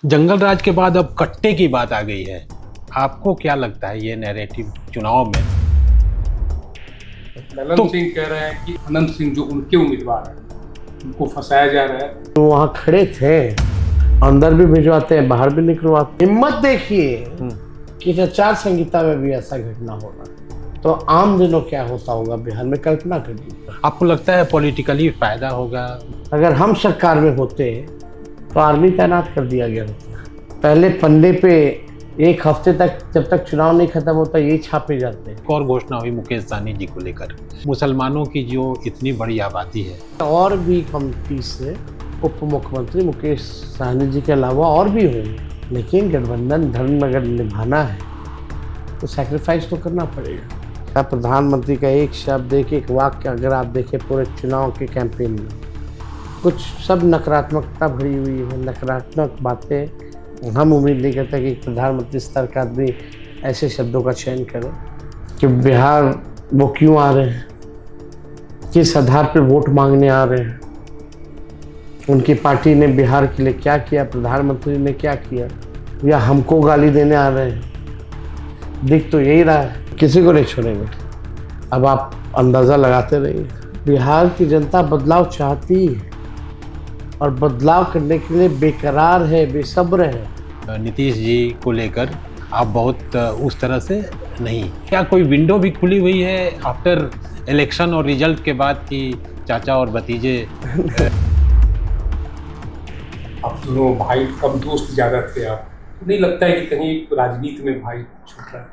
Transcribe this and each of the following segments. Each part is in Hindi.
जंगल राज के बाद अब कट्टे की बात आ गई है। आपको क्या लगता है ये नैरेटिव चुनाव में? ललन सिंह कह रहे हैं कि अनंत सिंह जो उनके उम्मीदवार हैं उनको फंसाया जा रहा है। तो वहाँ खड़े थे, अंदर भी भिजवाते हैं, बाहर भी निकलवाते। हिम्मत देखिए कि आचार संहिता में भी ऐसा घटना हो रहा है, तो आम दिनों क्या होता होगा बिहार में, कल्पना करिए। आपको लगता है पॉलिटिकली फायदा होगा? अगर हम सरकार में होते तो आर्मी तैनात कर दिया गया होता। पहले पन्ने पे एक हफ्ते तक, जब तक चुनाव नहीं खत्म होता, ये छापे जाते हैं। एक और घोषणा हुई मुकेश सहनी जी को लेकर, मुसलमानों की जो इतनी बड़ी आबादी है। और भी कमती से उप मुख्यमंत्री मुकेश सहनी जी के अलावा और भी होंगे, लेकिन गठबंधन धर्म अगर निभाना है तो सैक्रिफाइस तो करना पड़ेगा। प्रधानमंत्री का एक शब्द, एक वाक्य अगर आप देखें पूरे चुनाव के कैंपेन में, कुछ सब नकारात्मकता भरी हुई है, नकारात्मक बातें। हम उम्मीद नहीं करते कि प्रधानमंत्री स्तर का आदमी ऐसे शब्दों का चयन करे कि बिहार वो क्यों आ रहे हैं, किस आधार पर वोट मांगने आ रहे हैं, उनकी पार्टी ने बिहार के लिए क्या किया, प्रधानमंत्री ने क्या किया, या हमको गाली देने आ रहे हैं। दिख तो यही रहा है, किसी को नहीं छोड़ेंगे। अब आप अंदाज़ा लगाते रहिए। बिहार की जनता बदलाव चाहती है और बदलाव करने के लिए बेकरार है, बेसब्र है। नीतीश जी को लेकर आप बहुत उस तरह से नहीं, क्या कोई विंडो भी खुली हुई है आफ्टर इलेक्शन और रिजल्ट के बाद कि चाचा और भतीजे? आप दोनों भाई कम दोस्त ज्यादा थे, आप नहीं लगता है कि कहीं राजनीति में भाई छूट रहा है?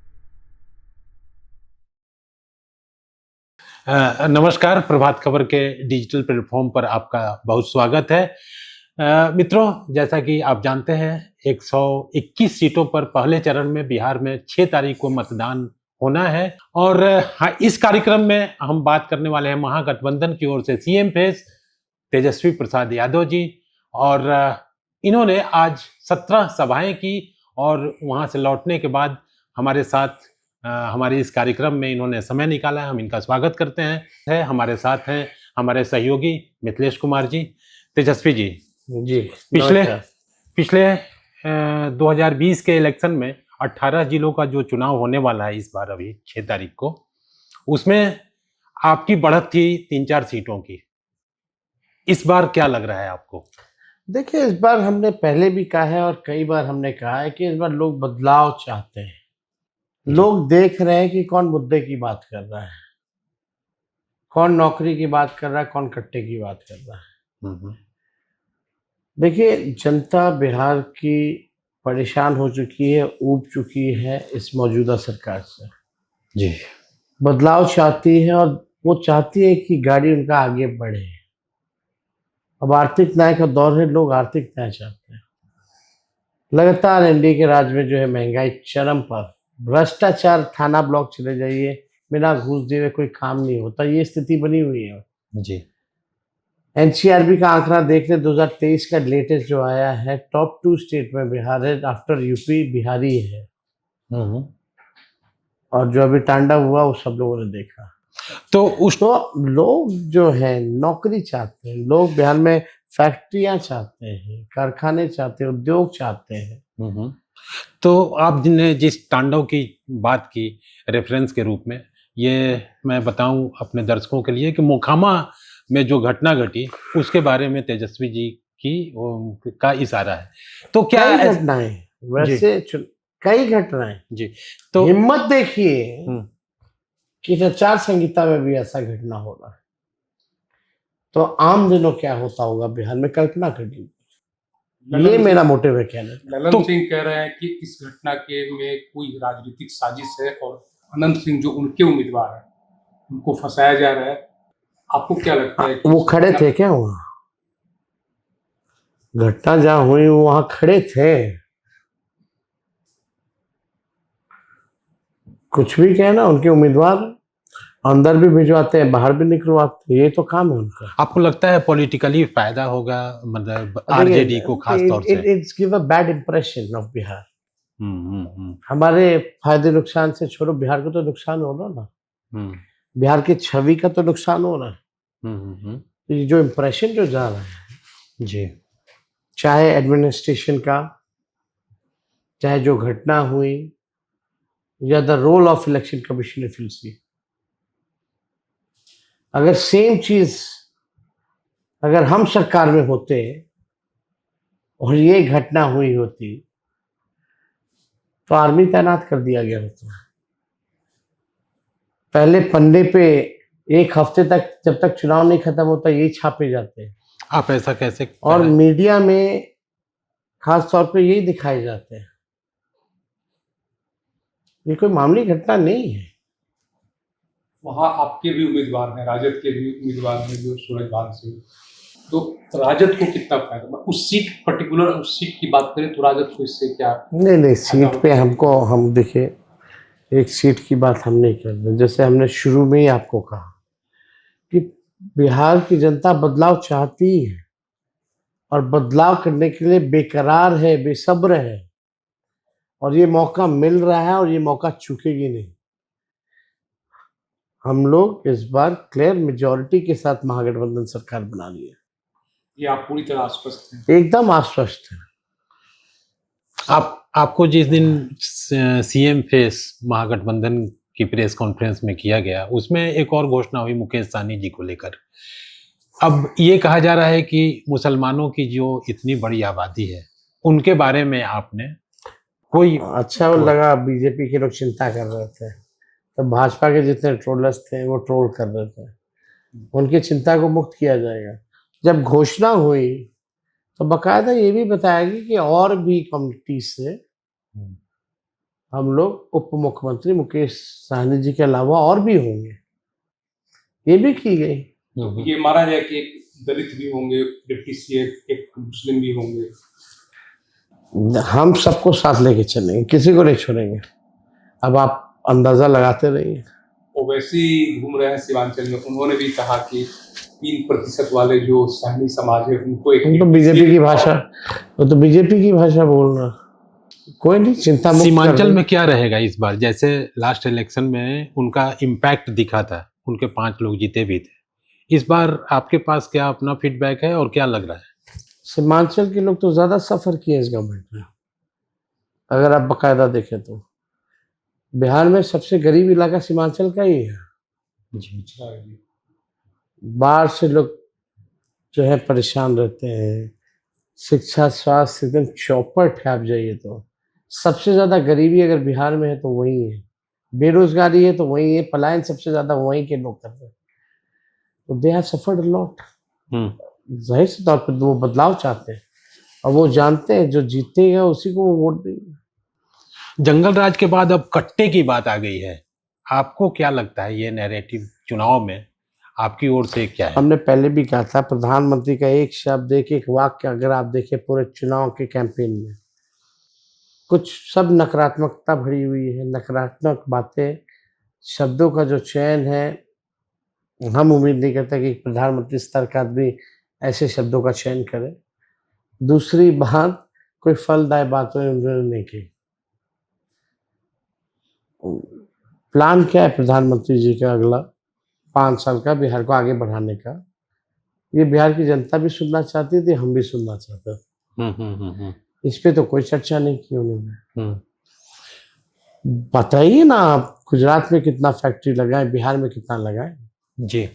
नमस्कार, प्रभात खबर के डिजिटल प्लेटफॉर्म पर आपका बहुत स्वागत है। मित्रों, जैसा कि आप जानते हैं 121 सीटों पर पहले चरण में बिहार में 6 तारीख को मतदान होना है और इस कार्यक्रम में हम बात करने वाले हैं महागठबंधन की ओर से सीएम फेस तेजस्वी प्रसाद यादव जी। और इन्होंने आज 17 सभाएं की और वहां से लौटने के बाद हमारे साथ हमारे इस कार्यक्रम में इन्होंने समय निकाला है। हम इनका स्वागत करते हैं। हमारे साथ हैं हमारे सहयोगी मिथिलेश कुमार जी। तेजस्वी जी, पिछले 2020 के इलेक्शन में 18 जिलों का जो चुनाव होने वाला है इस बार, अभी 6 तारीख को, उसमें आपकी बढ़त थी 3-4 सीटों की। इस बार क्या लग रहा है आपको? देखिए, इस बार हमने पहले भी कहा है और कई बार हमने कहा है कि इस बार लोग बदलाव चाहते हैं। लोग देख रहे हैं कि कौन मुद्दे की बात कर रहा है, कौन नौकरी की बात कर रहा है, कौन कट्टे की बात कर रहा है। देखिए, जनता बिहार की परेशान हो चुकी है, ऊब चुकी है इस मौजूदा सरकार से। जी, बदलाव चाहती है और वो चाहती है कि गाड़ी उनका आगे बढ़े। अब आर्थिक न्याय का दौर है, लोग आर्थिक न्याय चाहते हैं। लगातार एनडीए के राज में जो है महंगाई चरम पर, भ्रष्टाचार, थाना ब्लॉक चले जाइए, बिना घूस दिए कोई काम नहीं होता, ये स्थिति बनी हुई है जी। एनसीआरबी का आंकड़ा देख ले, 2023 का लेटेस्ट जो आया है, टॉप 2 स्टेट में बिहार है, आफ्टर यूपी बिहारी है। और जो अभी तांडव हुआ वो सब लोगों ने देखा। तो लोग जो है नौकरी चाहते हैं, लोग बिहार में फैक्ट्रियां चाहते हैं, कारखाने चाहते हैं, उद्योग चाहते हैं। तो आपने जिस तांडव की बात की रेफरेंस के रूप में, ये मैं बताऊं अपने दर्शकों के लिए कि मोकामा में जो घटना घटी उसके बारे में तेजस्वी जी का इशारा है। तो क्या घटनाएं, वैसे कई घटनाएं जी, तो हिम्मत देखिए कि आचार संहिता में भी ऐसा घटना हो रहा है, तो आम दिनों क्या होता होगा बिहार में, कल्पना करिए। ये मेरा मोटिव है कहने। ललन सिंह कह रहे हैं कि इस घटना के में कोई राजनीतिक साजिश है और अनंत सिंह जो उनके उम्मीदवार हैं उनको फंसाया जा रहा है। आपको क्या लगता है? वो खड़े थे क्या वहां? घटना जहां हुई वहां खड़े थे। कुछ भी कहना, उनके उम्मीदवार अंदर भी भिजवाते हैं, बाहर भी निकलवाते हैं, ये तो काम है उनका। आपको लगता है पॉलिटिकली फायदा होगा, मतलब आरजेडी को खास तौर से? It's give a bad impression of Bihar. हमारे फायदे नुकसान से छोड़ो, बिहार को तो नुकसान हो रहा ना, बिहार की छवि का तो नुकसान हो रहा है। ये जो इंप्रेशन जो जा रहा है जी, चाहे एडमिनिस्ट्रेशन का, चाहे जो घटना हुई, या the role of election commission if you see, अगर सेम चीज अगर हम सरकार में होते और ये घटना हुई होती तो आर्मी तैनात कर दिया गया होता। पहले पन्ने पे एक हफ्ते तक, जब तक चुनाव नहीं खत्म होता, ये छापे जाते हैं आप ऐसा कैसे और मीडिया में खास तौर पे यही दिखाए जाते हैं। ये कोई मामूली घटना नहीं है। वहाँ आपके भी उम्मीदवार हैं, राजद के भी उम्मीदवार हैं जो सूरजभान सिंह, तो राजद को कितना फायदा, उस सीट पर्टिकुलर उस सीट की बात करें तो राजद को इससे क्या? नहीं, सीट पे हम देखिए, एक सीट की बात हम नहीं कर रहे। जैसे हमने शुरू में ही आपको कहा कि बिहार की जनता बदलाव चाहती है और बदलाव करने के लिए बेकरार है, बेसब्र है, और ये मौका मिल रहा है और ये मौका चूकेगी नहीं। हम लोग इस बार क्लियर मेजॉरिटी के साथ महागठबंधन सरकार बना रही है। ये आप पूरी तरह आश्वस्त हैं? एकदम आश्वस्त है। आपको जिस दिन सीएम फेस महागठबंधन की प्रेस कॉन्फ्रेंस में किया गया, उसमें एक और घोषणा हुई मुकेश सहनी जी को लेकर। अब ये कहा जा रहा है कि मुसलमानों की जो इतनी बड़ी आबादी है, उनके बारे में आपने कोई अच्छा लगा। बीजेपी के लोग चिंता कर रहे थे, तो भाजपा के जितने ट्रोलर्स थे वो ट्रोल कर रहे थे। उनकी चिंता को मुक्त किया जाएगा। जब घोषणा हुई तो बकायदा ये भी बताया गया कि और भी कम्युनिटी से हम लोग उप मुख्यमंत्री मुकेश सहनी जी के अलावा और भी होंगे, ये भी की गई। ये माना जाए कि एक दलित भी होंगे, डिप्टी सीएम, एक मुस्लिम भी होंगे। हम सबको साथ लेके चलेंगे, किसी को नहीं छोड़ेंगे। अब आप अंदाजा लगाते रहिए। ओवैसी घूम रहे हैं सीमांचल में, उन्होंने भी कहा कि 3% वाले जो सहनी समाज है उनको तो बीजेपी की भाषा, वो तो बीजेपी की भाषा बोलना। कोई नहीं, चिंता मुक्त। सीमांचल में क्या रहेगा इस बार? जैसे लास्ट इलेक्शन में उनका इम्पैक्ट दिखा था, उनके 5 लोग जीते भी थे। इस बार आपके पास क्या अपना फीडबैक है और क्या लग रहा है? सीमांचल के लोग तो ज्यादा सफर किए इस गवर्नमेंट में। अगर आप बकायदा देखें तो बिहार में सबसे गरीब इलाका सीमांचल का ही है। जी। बाढ़ से लोग जो है परेशान रहते हैं। शिक्षा, स्वास्थ्य एकदम चौपट है। आप जाइए तो सबसे ज्यादा गरीबी अगर बिहार में है तो वही है। बेरोजगारी है तो वही है। पलायन सबसे ज्यादा वहीं के लोग कर रहे हैं। तो they have suffered a lot. जाहिर से तौर पर वो बदलाव चाहते हैं और वो जानते हैं जो जीतेगा उसी को वो वोट देंगे। जंगल राज के बाद अब कट्टे की बात आ गई है। आपको क्या लगता है ये नैरेटिव चुनाव में आपकी ओर से क्या है? हमने पहले भी कहा था, प्रधानमंत्री का एक शब्द, एक वाक्य अगर आप देखें पूरे चुनाव के कैंपेन में, कुछ सब नकारात्मकता भरी हुई है। नकारात्मक बातें, शब्दों का जो चयन है, हम उम्मीद नहीं करते कि प्रधानमंत्री स्तर का आदमी ऐसे शब्दों का चयन करे। दूसरी बात, कोई फलदायी बातें उन्होंने नहीं की। प्लान क्या है प्रधानमंत्री जी का अगला 5 साल का बिहार को आगे बढ़ाने का? ये बिहार की जनता भी सुनना चाहती थी, हम भी सुनना चाहते थे। इस पे तो कोई चर्चा नहीं की उन्होंने। बताइए ना आप, गुजरात में कितना फैक्ट्री लगाए, बिहार में कितना लगाए जी।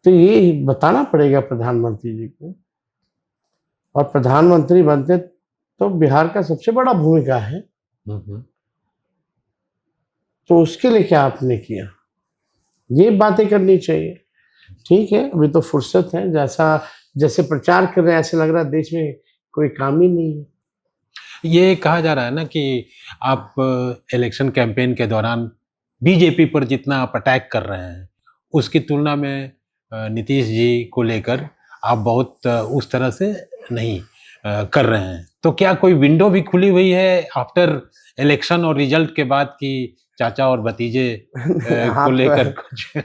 तो ये बताना पड़ेगा प्रधानमंत्री जी को। और प्रधानमंत्री बनते तो बिहार का सबसे बड़ा भूमिका है, तो उसके लिए क्या आपने किया, ये बातें करनी चाहिए। ठीक है, अभी तो फुर्सत है। जैसे प्रचार कर रहे हैं ऐसे लग रहा है देश में कोई काम ही नहीं है। ये कहा जा रहा है ना कि आप इलेक्शन कैंपेन के दौरान बीजेपी पर जितना आप अटैक कर रहे हैं, उसकी तुलना में नीतीश जी को लेकर आप बहुत उस तरह से नहीं कर रहे हैं। तो क्या कोई विंडो भी खुली हुई है आफ्टर इलेक्शन और रिजल्ट के बाद कि चाचा और भतीजे को लेकर कुछ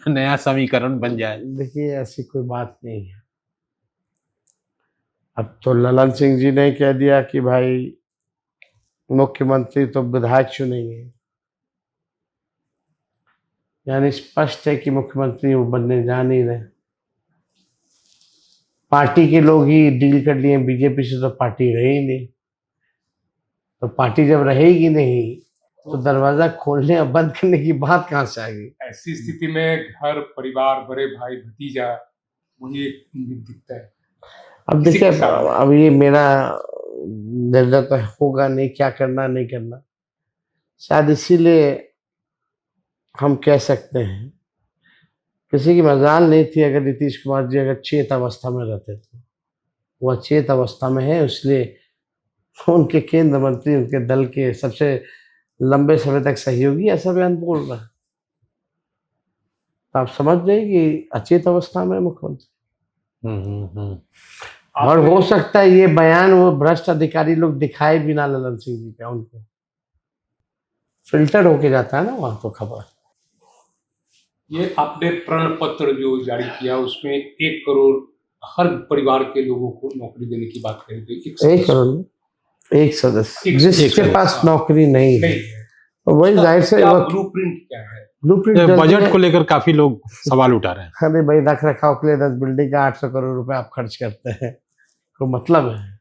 नया समीकरण बन जाए? देखिए, ऐसी कोई बात नहीं है। अब तो ललन सिंह जी ने कह दिया कि भाई मुख्यमंत्री तो विधायक चुनेंगे, यानी स्पष्ट है कि मुख्यमंत्री वो बनने जा नहीं रहे। पार्टी के लोग ही डील कर लिए बीजेपी से, तो पार्टी रही नहीं। तो पार्टी जब रहेगी नहीं तो दरवाजा खोलने और बंद करने की बात कहाँ से आएगी? ऐसी स्थिति में घर परिवार बड़े भाई भतीजा मुझे एक उम्मीद दिखता है। अब किसी देखिए, के सामने। अब ये मेरा निर्णय तो होगा नहीं, क्या करना नहीं करना। शायद इसीलिए हम कह सकते हैं किसी की मजाल नहीं थी अगर नीतीश कुमार जी अगर चेत अवस्था में रहते तो। वह चेत अवस्था में है, इसलिए उनके केंद्र मंत्री उनके दल के सबसे लंबे समय तक सहयोगी ऐसा बयान बोल रहा है। तो आप समझ जाइए कि अचेत अवस्था में है मुख्यमंत्री। और हो सकता है ये बयान वो भ्रष्ट अधिकारी लोग दिखाए बिना ललन सिंह जी का, उनको फिल्टर होके जाता है ना वहां तो खबर। ये आपने प्रण पत्र जो जारी किया उसमें 1 करोड़ हर परिवार के लोगों को नौकरी देने की बात कही गई। 1 करोड़ एक सदस्य एक जिसके सदस्य, पास हाँ। नौकरी नहीं है, नहीं है। तो वही जाहिर से ब्लूप्रिंट क्या है? ब्लूप्रिंट बजट को लेकर काफी लोग सवाल उठा रहे हैं। अरे भाई, रख रखाव के लिए 10 बिल्डिंग का 800 करोड़ रुपए आप खर्च करते हैं, कोई मतलब है?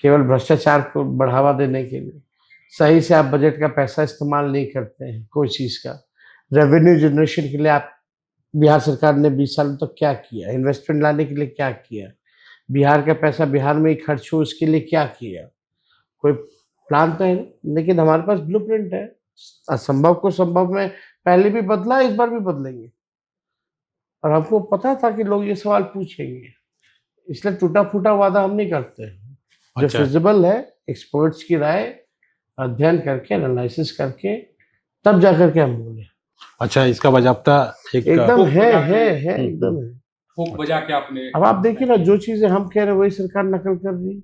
केवल भ्रष्टाचार को बढ़ावा देने के लिए सही से आप बजट का पैसा इस्तेमाल नहीं करते हैं कोई चीज का। रेवेन्यू जनरेशन के लिए आप बिहार सरकार ने 20 साल तक क्या किया? इन्वेस्टमेंट लाने के लिए क्या किया? बिहार का पैसा बिहार में ही खर्च हो उसके लिए क्या किया? कोई प्लान तो है नहीं, लेकिन हमारे पास ब्लूप्रिंट है। असंभव को संभव में पहले भी बदला, इस बार भी बदलेंगे। और हमको पता था कि लोग ये सवाल पूछेंगे, इसलिए टूटा फूटा वादा हम नहीं करते हैं। जो अच्छा। फिजिबल है, एक्सपर्ट्स की राय अध्ययन करके, एनालिसिस करके तब जाकर के हम बोले। अच्छा, इसका बाजाप्ता एकदम वो है बजा है के- है एकदम है। फूक बजा के आपने अब आप देखिए ना, जो चीजें हम कह रहे हैं वही सरकार नकल कर रही है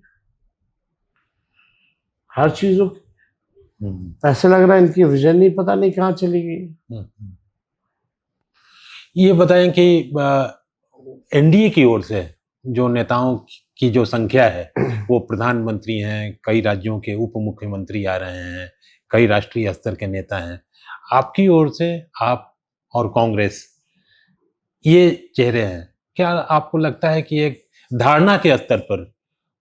हर चीजों की। ऐसे लग रहा है इनकी विजन ही पता नहीं कहाँ चली गई। ये बताएं कि एनडीए की ओर से जो नेताओं की जो संख्या है वो प्रधानमंत्री हैं, कई राज्यों के उप मुख्यमंत्री आ रहे हैं, कई राष्ट्रीय स्तर के नेता हैं। आपकी ओर से आप और कांग्रेस ये चेहरे हैं, क्या आपको लगता है कि एक धारणा के स्तर पर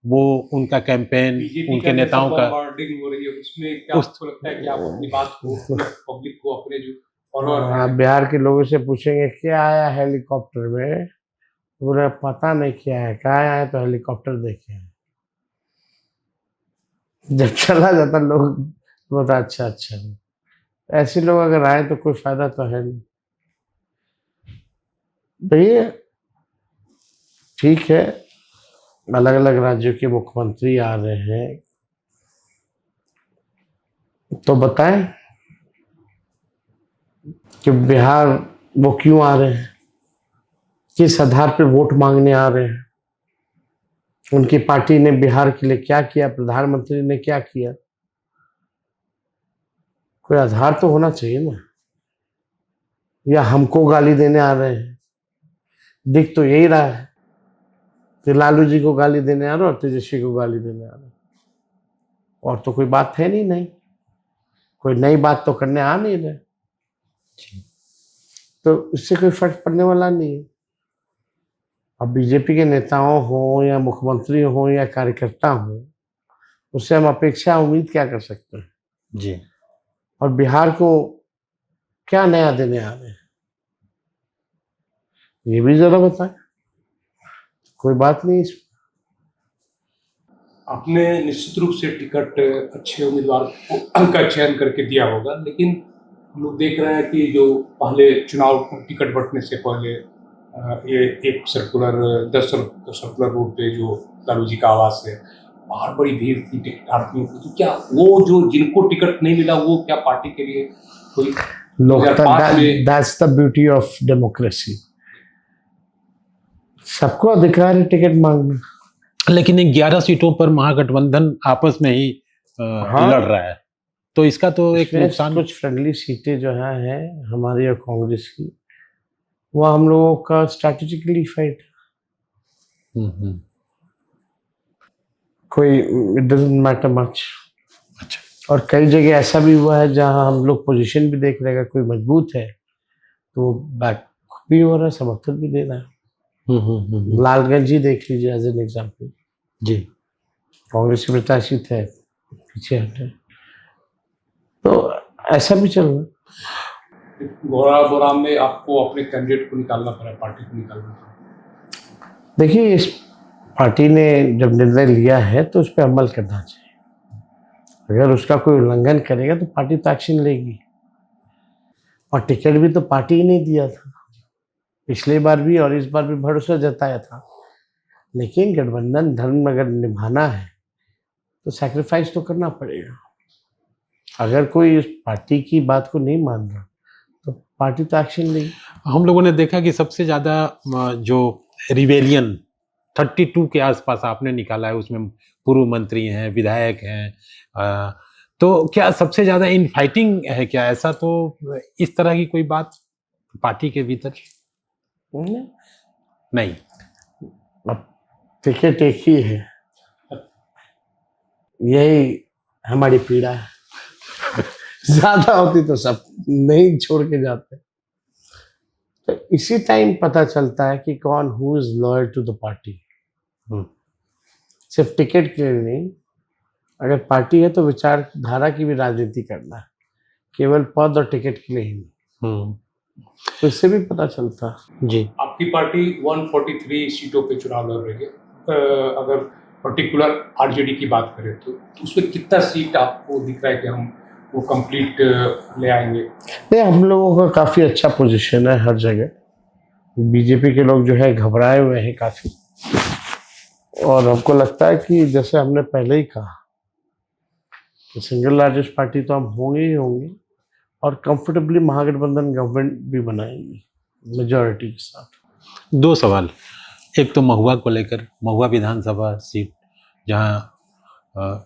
वो उनका कैंपेन, बीजेपी उनके नेताओं का बॉम्बार्डिंग हो रही है, उसमें क्या आपको लगता है कि आप अपनी बात को पब्लिक को अपने जो फॉलोअर आप बिहार के लोगों से पूछेंगे क्या आया हेलीकॉप्टर में, पूरा पता नहीं क्या है, कहाँ आया तो हेलीकॉप्टर देखे हैं। जब चला जाता लोग बोलता अच्छा अच्छा। ऐसे लोग अगर आए तो कोई फायदा तो है नहीं भैया। ठीक है, अलग अलग राज्यों के मुख्यमंत्री आ रहे हैं तो बताएं कि बिहार वो क्यों आ रहे हैं, किस आधार पे वोट मांगने आ रहे हैं, उनकी पार्टी ने बिहार के लिए क्या किया, प्रधानमंत्री ने क्या किया। कोई आधार तो होना चाहिए ना। या हमको गाली देने आ रहे हैं? दिख तो यही रहा है कि लालू जी को गाली देने आ रहे और तेजस्वी को गाली देने आ रहे, और तो कोई बात है नहीं, कोई नई बात तो करने आ नहीं रहे, तो उससे कोई फर्क पड़ने वाला नहीं है। अब बीजेपी के नेताओं हो या मुख्यमंत्री हो या कार्यकर्ता हो, उससे हम अपेक्षा उम्मीद क्या कर सकते हैं जी। और बिहार को क्या नया देने आ रहे हैं ये भी जरा बताएं। कोई बात नहीं इसमें। आपने निश्चित रूप से टिकट अच्छे उम्मीदवार का चयन करके दिया होगा, लेकिन हम लोग देख रहे हैं कि जो पहले चुनाव टिकट बंटने से पहले ये एक सर्कुलर 10 सर्कुलर रोड पे जो लालू जी का आवास है, बाहर बड़ी भीड़ थी टिकटार्थियों की। तो क्या वो जो जिनको टिकट नहीं मिला वो क्या पार्टी के लिए कोई that's the beauty of democracy. सबको अधिकार है टिकट मांगने, लेकिन 11 सीटों पर महागठबंधन आपस में ही लड़ रहा है, तो इसका तो एक नुकसान। कुछ फ्रेंडली सीटें जो है हमारी और कांग्रेस की, वो हम लोगों का स्ट्रैटेजिकली फाइट। कोई इट डजंट मैटर मच। अच्छा। और कई जगह ऐसा भी हुआ है जहां हम लोग पोजीशन भी देख रहे हैं, कोई मजबूत है तो बैक भी हो रहा है, समर्थन भी दे रहा है। लालगंज ही देख लीजिए एज एन एग्जाम्पल। जी। कांग्रेस के प्रत्याशी थे, पीछे हटे। तो ऐसा भी चल रहा है। गौराम में आपको अपने कैंडिडेट को निकालना पड़ा, पार्टी को निकालना पड़ा। देखिए, इस पार्टी ने जब निर्णय लिया है तो उस पर अमल करना चाहिए। अगर उसका कोई उल्लंघन करेगा तो पार्टी तो एक्शन लेगी। और टिकट भी तो पार्टी ही नहीं दिया था, पिछली बार भी और इस बार भी भरोसा जताया था। लेकिन गठबंधन धर्म अगर निभाना है तो सैक्रिफाइस तो करना पड़ेगा। अगर कोई इस पार्टी की बात को नहीं मान रहा तो पार्टी तो एक्शन लेगी। हम लोगों ने देखा कि सबसे ज़्यादा जो रिबेलियन 32 के आसपास आपने निकाला है, उसमें पूर्व मंत्री हैं, विधायक हैं। तो क्या सबसे ज़्यादा इनफाइटिंग है क्या? ऐसा तो इस तरह की कोई बात पार्टी के भीतर नहीं। अब टिकट एक ही है, यही हमारी पीड़ा है। ज्यादा होती तो सब नहीं छोड़ के जाते। तो इसी टाइम पता चलता है कि कौन who is loyal to the party. सिर्फ टिकट के लिए नहीं, अगर पार्टी है तो विचारधारा की भी राजनीति करना है, केवल पद और टिकट के लिए ही नहीं। तो इससे भी पता चलता जी। आपकी पार्टी 143 सीटों पे चुनाव लड़ रही है। अगर पर्टिकुलर आरजेडी की बात करें तो उसमें कितना सीट आपको दिख रहा है कि हम वो कंप्लीट ले आएंगे? नहीं, हम लोगों का काफी अच्छा पोजीशन है हर जगह। बीजेपी के लोग जो है घबराए हुए हैं काफी, और हमको लगता है कि जैसे हमने पहले ही कहा कि सिंगल लार्जेस्ट पार्टी तो हम होंगे ही होंगे, और कंफर्टेबली महागठबंधन गवर्नमेंट भी बनाएंगे मेजॉरिटी के साथ। 2 सवाल, एक तो महुआ को लेकर, महुआ विधानसभा सीट जहां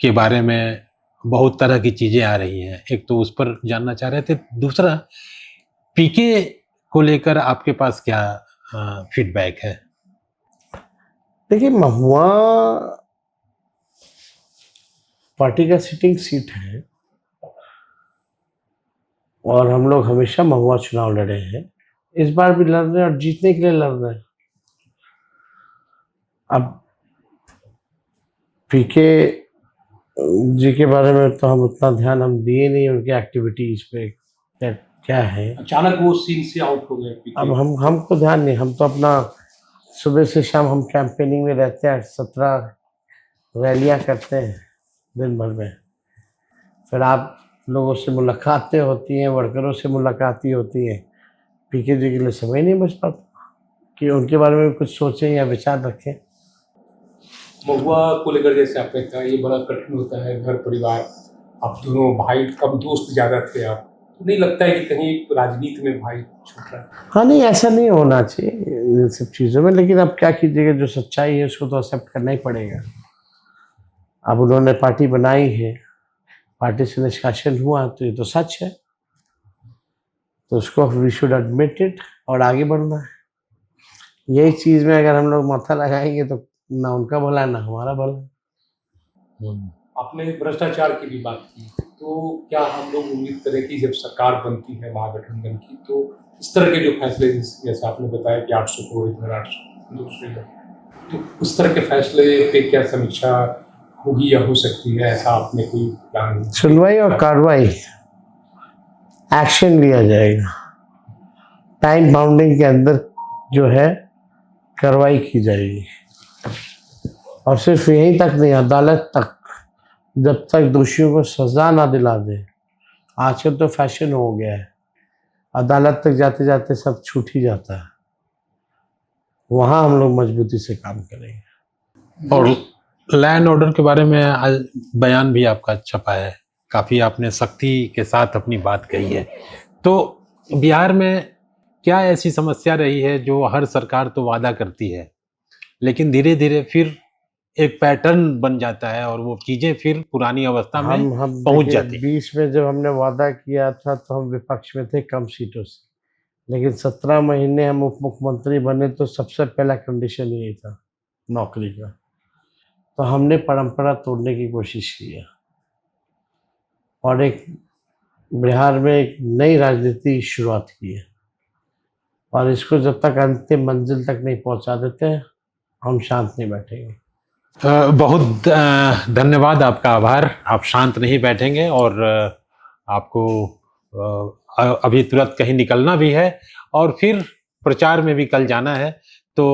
के बारे में बहुत तरह की चीज़ें आ रही हैं, एक तो उस पर जानना चाह रहे थे। दूसरा, पीके को लेकर आपके पास क्या फीडबैक है? देखिए, महुआ पार्टी का सिटिंग सीट है और हम लोग हमेशा महुआ चुनाव लड़े हैं, इस बार भी लड़ रहे हैं और जीतने के लिए लड़ रहे हैं। अब पीके जी के बारे में तो हम उतना ध्यान हम दिए नहीं, उनकी एक्टिविटीज पे क्या क्या है। अचानक वो सीन से आउट हो गए PK। अब हमको ध्यान नहीं, हम तो अपना सुबह से शाम हम कैंपेनिंग में रहते हैं, 17 रैलियां करते हैं दिन भर में। फिर आप लोगों से मुलाकातें होती हैं, वर्करों से मुलाकातें होती हैं। पीके जी के लिए समय नहीं बच पाता कि उनके बारे में कुछ सोचें या विचार रखें। महुआ को लेकर जैसे आपने कहा, ये बड़ा कठिन होता है, घर परिवार, आप दोनों भाई कम दोस्त ज़्यादा थे आप, तो नहीं लगता है कि कहीं राजनीति में भाई छूट रहा है? हाँ, नहीं, ऐसा नहीं होना चाहिए इन सब चीज़ों में, लेकिन अब क्या कीजिएगा, जो सच्चाई है उसको तो एक्सेप्ट करना ही पड़ेगा। अब उन्होंने पार्टी बनाई है, पार्टी से निष्कासन हुआ, तो ये तो सच है, तो उसको वी शुड एडमिट इट और आगे बढ़ना है। यही चीज़ में अगर हम लोग माथा लगाएंगे तो ना उनका भला ना हमारा भला। आपने भ्रष्टाचार की भी बात की, तो क्या हम लोग उम्मीद करें कि जब सरकार बनती है महागठबंधन की, तो इस तरह के जो फैसले, जैसे आपने बताया कि 800 करोड़ इधर, 800 दूसरे इधर, तो उस तरह के फैसले पे क्या समीक्षा होगी या हो सकती है? ऐसा आपने कोई प्लान? सुनवाई और कार्रवाई, एक्शन लिया जाएगा, टाइम बाउंडिंग के अंदर जो है कार्रवाई की जाएगी। और सिर्फ यहीं तक नहीं, अदालत तक, जब तक दोषियों को सजा ना दिला दे। आजकल तो फैशन हो गया है, अदालत तक जाते जाते सब छूट ही जाता है, वहां हम लोग मजबूती से काम करेंगे। और लैंड ऑर्डर के बारे में आज बयान भी आपका छपा है, काफ़ी आपने सख्ती के साथ अपनी बात कही है। तो बिहार में क्या ऐसी समस्या रही है जो हर सरकार तो वादा करती है, लेकिन धीरे धीरे फिर एक पैटर्न बन जाता है और वो चीज़ें फिर पुरानी अवस्था में हम पहुंच जाती है? 20 में जब हमने वादा किया था तो हम विपक्ष में थे कम सीटों से, लेकिन 17 महीने हम उप मुख्यमंत्री बने तो सबसे पहला कंडीशन यही था नौकरी का। तो हमने परंपरा तोड़ने की कोशिश की है और एक बिहार में एक नई राजनीति शुरुआत की है, और इसको जब तक अंतिम मंजिल तक नहीं पहुंचा देते हम शांत नहीं बैठेंगे। बहुत धन्यवाद, आपका आभार। आप शांत नहीं बैठेंगे और आपको अभी तुरंत कहीं निकलना भी है और फिर प्रचार में भी कल जाना है। तो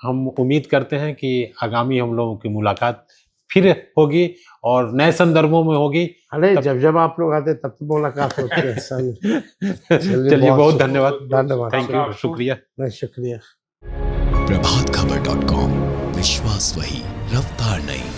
हम उम्मीद करते हैं कि आगामी हम लोगों की मुलाकात फिर होगी और नए संदर्भों में होगी। अरे जब आप लोग आते तब तो मुलाकात होती है। चलिए बहुत धन्यवाद। धन्यवाद। थैंक यू, शुक्रिया। शुक्रिया। प्रभातखबर.com, विश्वास वही, रफ्तार नहीं।